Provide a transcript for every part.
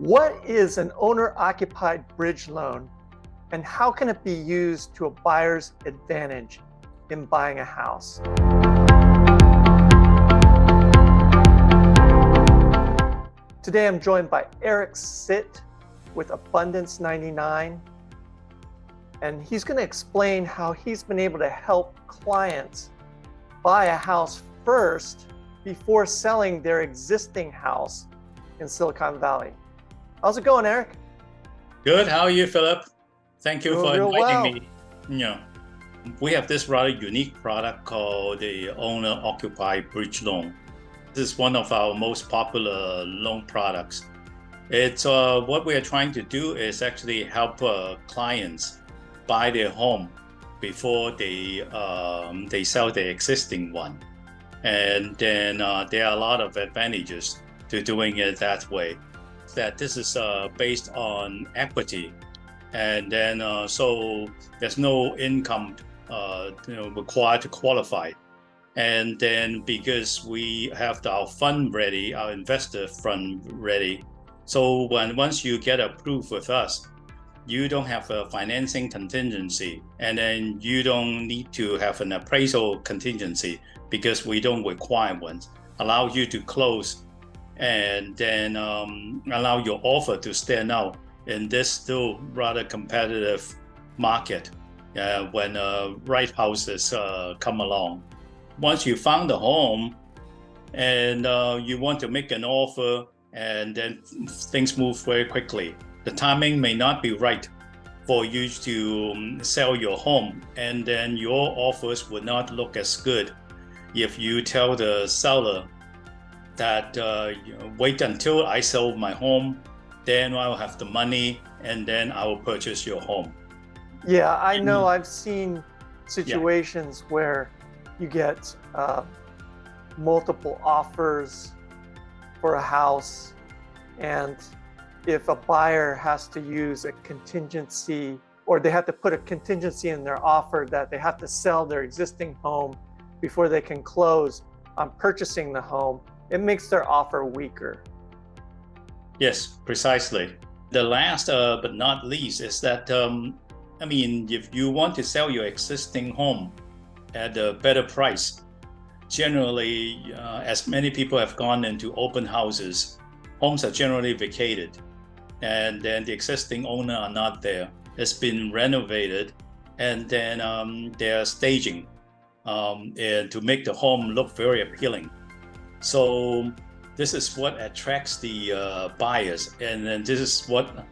What is an owner-occupied bridge loan, and how can it be used to a buyer's advantage in buying a house? Today I'm joined by Eric Sit with Abundance99, and he's going to explain how he's been able to help clients buy a house first before selling their existing house in Silicon Valley. How's it going, Eric? Good. How are you, Philip? Thank you for inviting me. We have this rather unique product called the owner-occupied bridge loan. This is one of our most popular loan products. It's what we are trying to do is actually help clients buy their home before they sell their existing one. And then there are a lot of advantages to doing it that way. That this is based on equity, and then so there's no income required to qualify. And then because we have our fund ready, our investor fund ready, so once you get approved with us, you don't have a financing contingency, and then you don't need to have an appraisal contingency because we don't require one. Allow you to close and then allow your offer to stand out in this still rather competitive market when right houses come along. Once you found the home and you want to make an offer, and then things move very quickly. The timing may not be right for you to sell your home, and then your offers will not look as good if you tell the seller that wait until I sell my home, then I'll have the money, and then I will purchase your home. Yeah, I know. I've seen situations where you get multiple offers for a house, and if a buyer has to use a contingency, or they have to put a contingency in their offer that they have to sell their existing home before they can close on purchasing the home, it makes their offer weaker. Yes, precisely. The last but not least is that, if you want to sell your existing home at a better price, generally, as many people have gone into open houses, homes are generally vacated, and then the existing owner are not there. It's been renovated, and then they're staging and to make the home look very appealing. So this is what attracts the buyers, and then this is what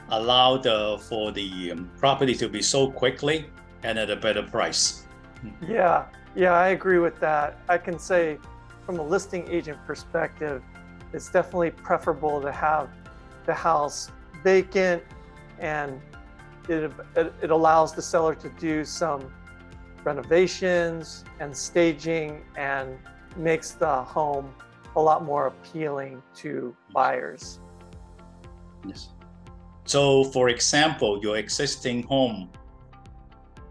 allowed for the property to be sold quickly and at a better price. Yeah, I agree with that. I can say from a listing agent perspective, it's definitely preferable to have the house vacant, and it allows the seller to do some renovations and staging, and makes the home a lot more appealing to buyers. Yes. So for example, your existing home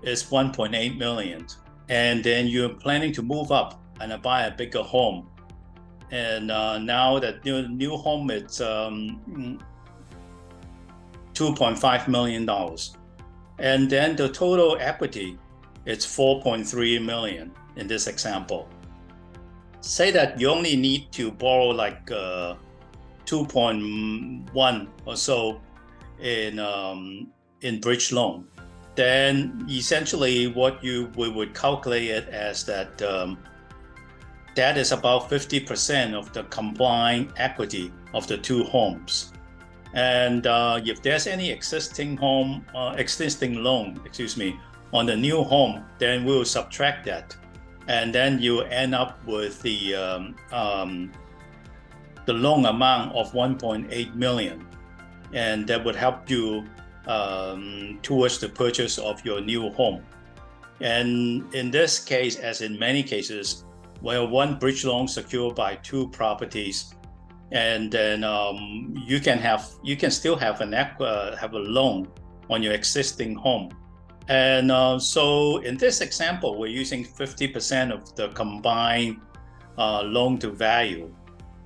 is 1.8 million, and then you're planning to move up and buy a bigger home. And now that new home is $2.5 million. And then the total equity is $4.3 million in this example. Say that you only need to borrow like 2.1 or so in bridge loan. Then essentially what we would calculate it as that that is about 50% of the combined equity of the two homes. And if there's any existing loan, on the new home, then we'll subtract that. And then you end up with the loan amount of 1.8 million. And that would help you towards the purchase of your new home. And in this case, as in many cases, where one bridge loan secured by two properties, and then you can still have a loan on your existing home. And so in this example, we're using 50% of the combined loan to value.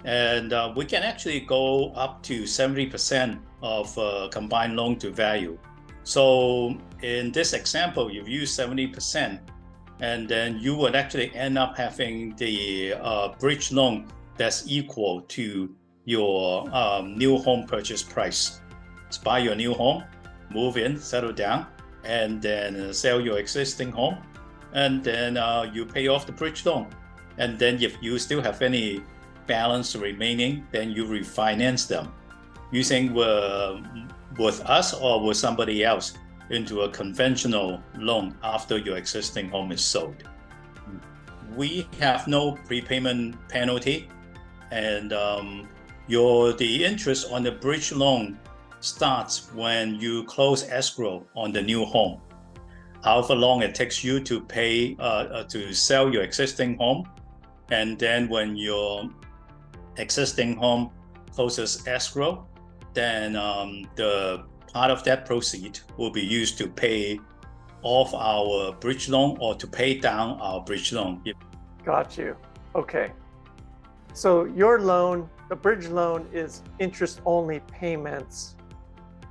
And we can actually go up to 70% of combined loan to value. So in this example, you've used 70%, and then you would actually end up having the bridge loan that's equal to your new home purchase price. So buy your new home, move in, settle down, and then sell your existing home, and then you pay off the bridge loan. And then if you still have any balance remaining, then you refinance them using with us or with somebody else into a conventional loan after your existing home is sold. We have no prepayment penalty, and the interest on the bridge loan starts when you close escrow on the new home. However long it takes you to pay to sell your existing home, and then when your existing home closes escrow, then the part of that proceed will be used to pay off our bridge loan or to pay down our bridge loan. Got you. Okay. So your loan, the bridge loan, is interest-only payments,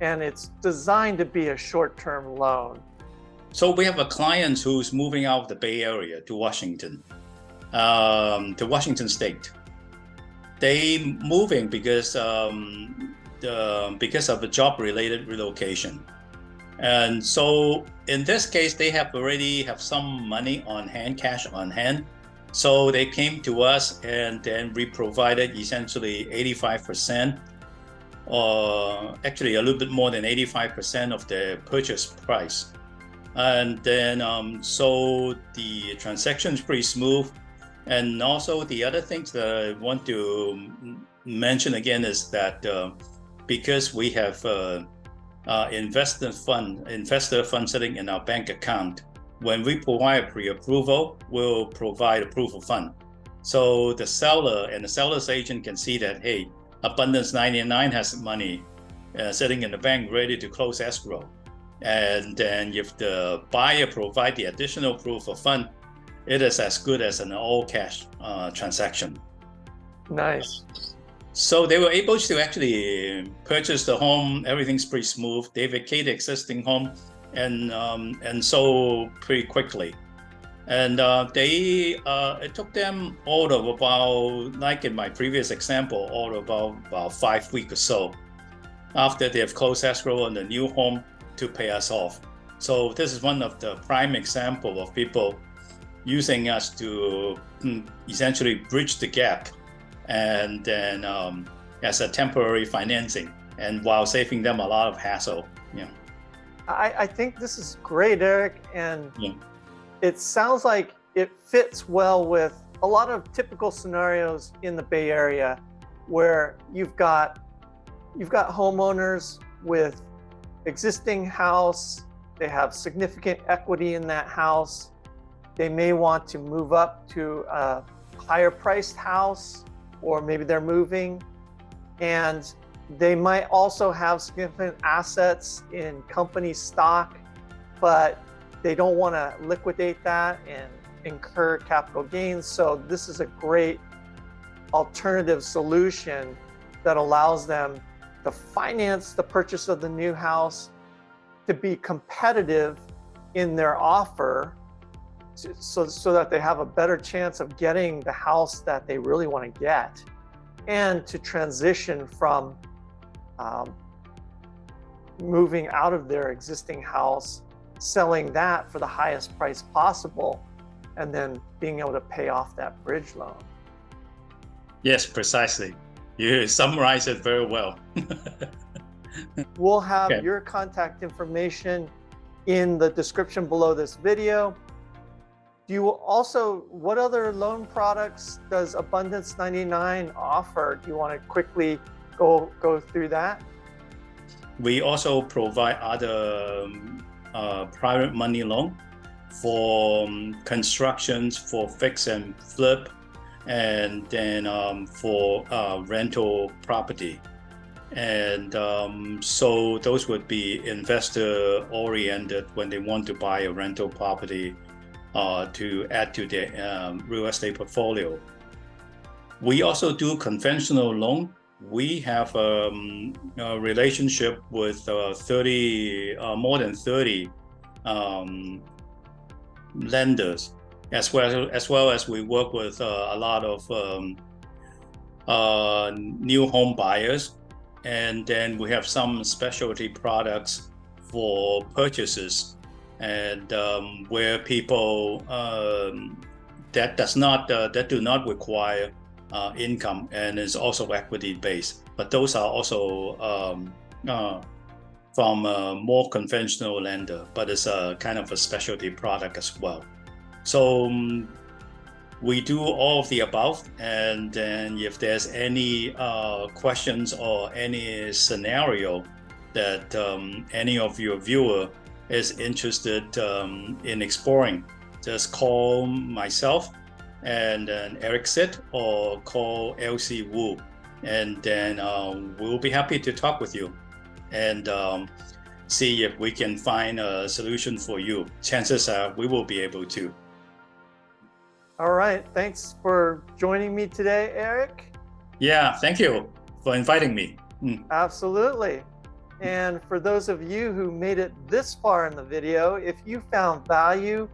and it's designed to be a short-term loan. So we have a client who's moving out of the Bay Area to Washington State. They moving because of a job-related relocation, and so in this case, they already have some money on hand, cash on hand. So they came to us, and then we provided essentially 85%, or actually a little bit more than 85% of the purchase price. And then so the transaction is pretty smooth. And also the other things that I want to mention again is that because we have investor fund sitting in our bank account, when we provide pre-approval, we'll provide a proof of fund. So the seller and the seller's agent can see that, hey, Abundance99 has money sitting in the bank ready to close escrow. And then if the buyer provide the additional proof of fund, it is as good as an all-cash transaction. Nice. So they were able to actually purchase the home. Everything's pretty smooth. They vacate the existing home and so pretty quickly. And it took them all of about, like in my previous example, all about 5 weeks or so after they have closed escrow on the new home to pay us off. So this is one of the prime example of people using us to essentially bridge the gap, and then as a temporary financing, and while saving them a lot of hassle. Yeah. I think this is great, Eric, and yeah. It sounds like it fits well with a lot of typical scenarios in the Bay Area, where you've got homeowners with existing house, they have significant equity in that house, they may want to move up to a higher priced house, or maybe they're moving, and they might also have significant assets in company stock, but they don't want to liquidate that and incur capital gains. So this is a great alternative solution that allows them to finance the purchase of the new house, to be competitive in their offer, so that they have a better chance of getting the house that they really want to get, and to transition from moving out of their existing house, selling that for the highest price possible, and then being able to pay off that bridge loan. Yes, precisely. You summarize it very well. We'll have your contact information in the description below this video. What other loan products does Abundance99 offer? Do you want to quickly go through that? We also provide other private money loan for constructions, for fix and flip, and then for rental property. And so those would be investor oriented when they want to buy a rental property to add to their real estate portfolio. We also do conventional loan. We have a relationship with more than 30 lenders, as well as we work with a lot of new home buyers, and then we have some specialty products for purchases, and where people that do not require income and is also equity based, but those are also from a more conventional lender, but it's a kind of a specialty product as well. So we do all of the above, and then if there's any questions or any scenario that any of your viewer is interested in exploring, just call myself and then Eric Sit, or call LC Wu, and then we'll be happy to talk with you and see if we can find a solution for you. Chances are we will be able to. All right. Thanks for joining me today, Eric. Yeah, thank you for inviting me. Absolutely. And for those of you who made it this far in the video, if you found value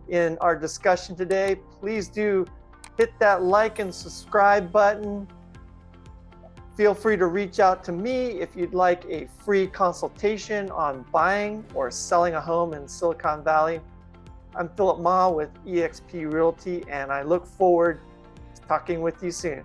in our discussion today, please do hit that like and subscribe button. Feel free to reach out to me if you'd like a free consultation on buying or selling a home in Silicon Valley. I'm Philip Ma with eXp Realty, and I look forward to talking with you soon.